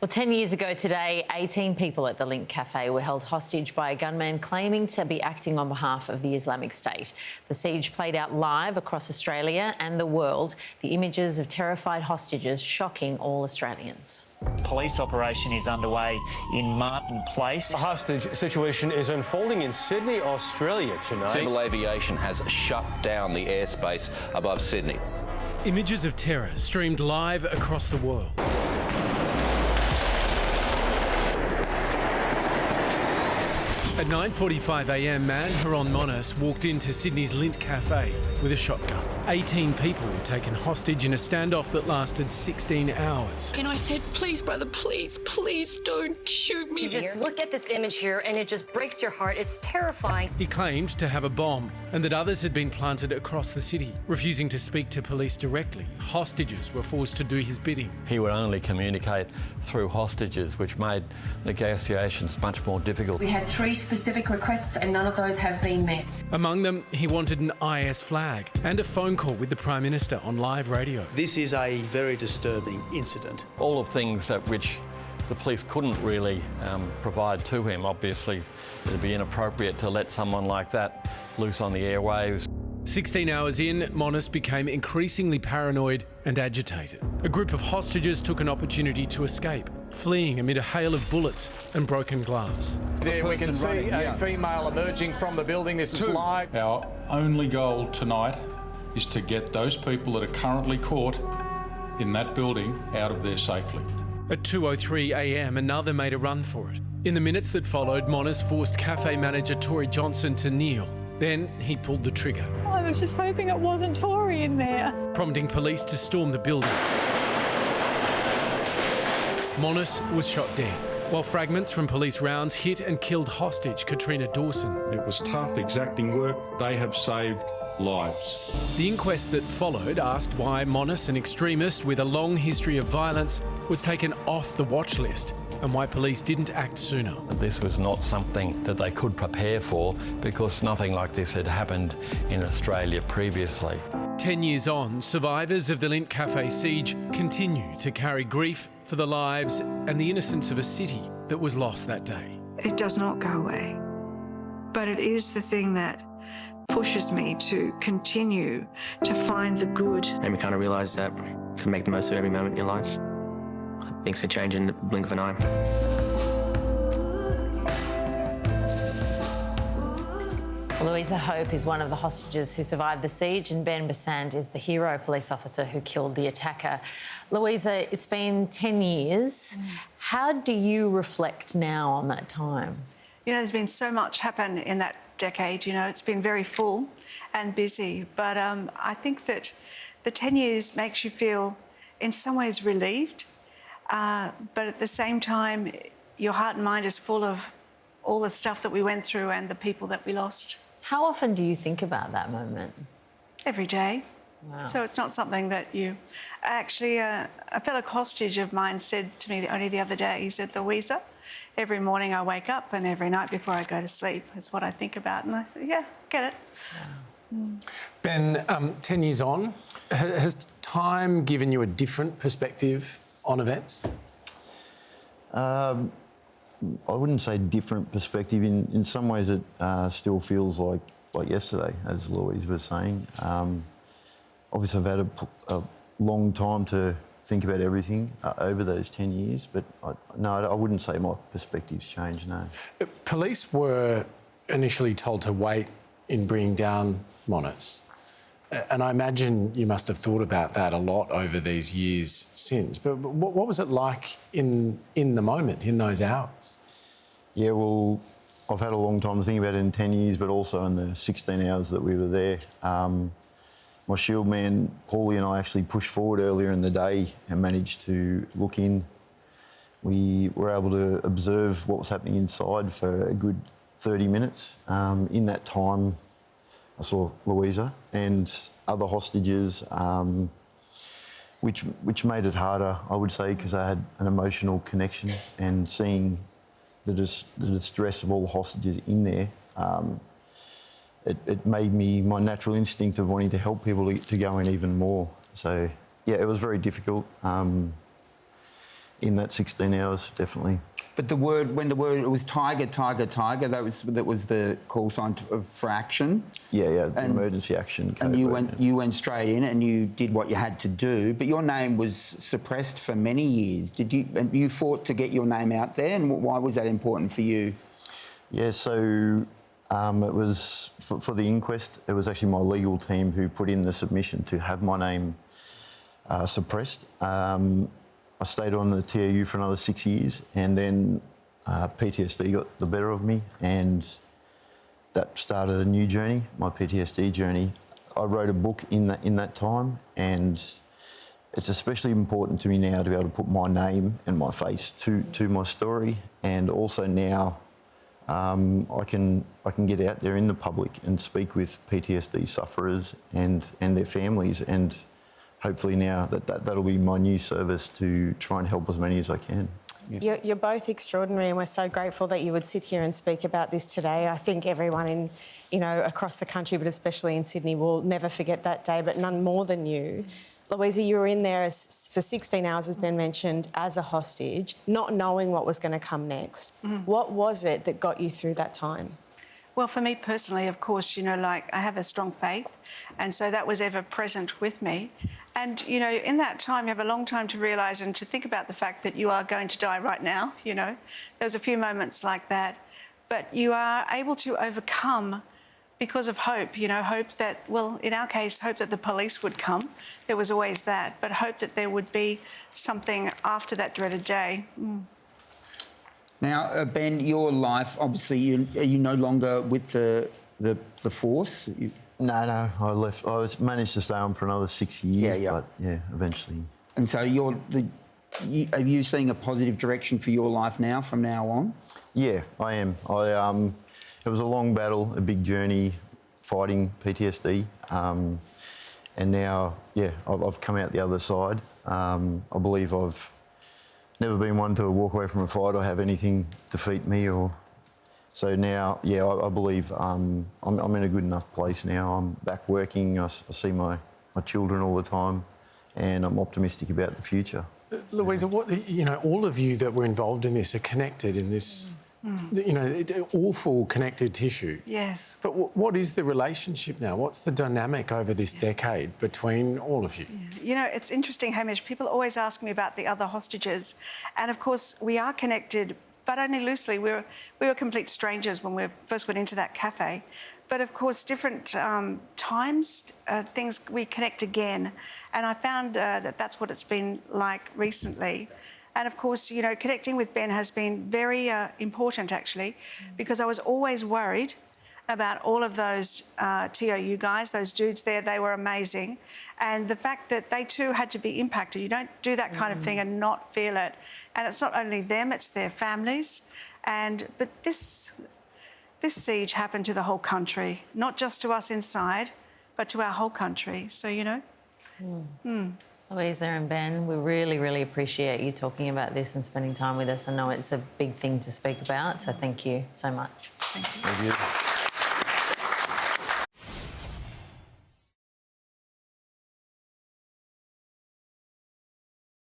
Well, 10 years ago today, 18 people at the Lindt Cafe were held hostage by a gunman claiming to be acting on behalf of the Islamic State. The siege played out live across Australia and the world, the images of terrified hostages shocking all Australians. Police operation is underway in Martin Place. A hostage situation is unfolding in Sydney, Australia tonight. Civil aviation has shut down the airspace above Sydney. Images of terror streamed live across the world. At 9:45am, Manharon Monas walked into Sydney's Lindt Cafe with a shotgun. 18 people were taken hostage in a standoff that lasted 16 hours. And I said, please, brother, please, please don't shoot me. You just look at this image here and it just breaks your heart. It's terrifying. He claimed to have a bomb and that others had been planted across the city. Refusing to speak to police directly, hostages were forced to do his bidding. He would only communicate through hostages, which made negotiations much more difficult. We had 3 specific requests and none of those have been met. Among them, he wanted an IS flag and a phone call with the Prime Minister on live radio. This is a very disturbing incident. All of things that which the police couldn't really provide to him. Obviously, it'd be inappropriate to let someone like that loose on the airwaves. 16 hours in, Monas became increasingly paranoid and agitated. A group of hostages took an opportunity to escape, fleeing amid a hail of bullets and broken glass. There we can see a female emerging from the building. This is live. Our only goal tonight is to get those people that are currently caught in that building out of there safely. At 2:03am, another made a run for it. In the minutes that followed, Monas forced cafe manager Tori Johnson to kneel. Then he pulled the trigger. I was just hoping it wasn't Tori in there. Prompting police to storm the building. Monas was shot dead, while fragments from police rounds hit and killed hostage Katrina Dawson. It was tough, exacting work. They have saved lives. The inquest that followed asked why Monas, an extremist with a long history of violence, was taken off the watch list and why police didn't act sooner. This was not something that they could prepare for because nothing like this had happened in Australia previously. 10 years on, survivors of the Lindt Cafe siege continue to carry grief for the lives and the innocence of a city that was lost that day. It does not go away, but it is the thing that pushes me to continue to find the good. And we kind of realise that you can make the most of every moment in your life. Things can change in the blink of an eye. Louisa Hope is one of the hostages who survived the siege, and Ben Besant is the hero police officer who killed the attacker. Louisa, it's been 10 years. How do you reflect now on that time? You know, there's been so much happen in that decade. You know, it's been very full and busy, but I think that the 10 years makes you feel in some ways relieved, but at the same time your heart and mind is full of all the stuff that we went through and the people that we lost. How often do you think about that moment? Every day. Wow. So it's not something that you... Actually, a fellow hostage of mine said to me only the other day, he said, Louisa, every morning I wake up and every night before I go to sleep is what I think about. And I said, yeah, get it. Wow. Ben, 10 years on, has time given you a different perspective on events? I wouldn't say different perspective. In some ways it still feels like yesterday, as Louise was saying. Obviously I've had a long time to think about everything over those 10 years, but I wouldn't say my perspective's changed, no. Police were initially told to wait in bringing down Monas, and I imagine you must have thought about that a lot over these years since, but what was it like in the moment, in those hours? Yeah, well, I've had a long time to think about it in 10 years, but also in the 16 hours that we were there. My shield man, Paulie, and I actually pushed forward earlier in the day and managed to look in. We were able to observe what was happening inside for a good 30 minutes. In that time, I saw Louisa and other hostages, which made it harder, I would say, because I had an emotional connection, and seeing the distress of all the hostages in there, it made me, my natural instinct of wanting to help people to go in even more. So, yeah, it was very difficult. in that 16 hours, definitely. But when the word it was tiger, tiger, tiger, that was the call sign for action. Yeah, the emergency action code. And you went straight in and you did what you had to do. But your name was suppressed for many years. And you fought to get your name out there, and why was that important for you? Yeah, so it was for the inquest. It was actually my legal team who put in the submission to have my name suppressed. I stayed on the TAU for another 6 years, and then PTSD got the better of me, and that started a new journey, my PTSD journey. I wrote a book in that time, and it's especially important to me now to be able to put my name and my face to my story, and also now I can get out there in the public and speak with PTSD sufferers and their families, and hopefully now that'll be my new service to try and help as many as I can. Yeah. You're both extraordinary, and we're so grateful that you would sit here and speak about this today. I think everyone across the country, but especially in Sydney, will never forget that day, but none more than you. Louisa, you were in there for 16 hours, as Ben mentioned, as a hostage, not knowing what was going to come next. What was it that got you through that time? Well, for me personally, of course, I have a strong faith, and so that was ever present with me. And, in that time, you have a long time to realise and to think about the fact that you are going to die right now, There's a few moments like that. But you are able to overcome because of hope, hope that, well, in our case, hope that the police would come. There was always that, but hope that there would be something after that dreaded day. Now, Ben, your life, obviously, are you no longer with the force? No, I left. I managed to stay on for another 6 years, but eventually. And so are you seeing a positive direction for your life now, from now on? Yeah, I am. It was a long battle, a big journey, fighting PTSD, and now, I've come out the other side. I believe I've never been one to walk away from a fight or have anything defeat me, so now, I believe I'm in a good enough place now. I'm back working. I see my children all the time, and I'm optimistic about the future. Louisa, all of you that were involved in this are connected in this, awful connected tissue. Yes. But what is the relationship now? What's the dynamic over this decade between all of you? It's interesting, Hamish. People always ask me about the other hostages, and of course we are connected, but only loosely. We were complete strangers when we first went into that cafe. But of course, different times, things we connect again. And I found that that's what it's been like recently. And of course, connecting with Ben has been very important, actually, because I was always worried about all of those TOU guys, those dudes there. They were amazing. And the fact that they too had to be impacted. You don't do that kind of thing and not feel it. And it's not only them, it's their families. But this siege happened to the whole country, not just to us inside, but to our whole country. So, Louisa and Ben, we really, really appreciate you talking about this and spending time with us. I know it's a big thing to speak about, so thank you so much. Thank you. Thank you.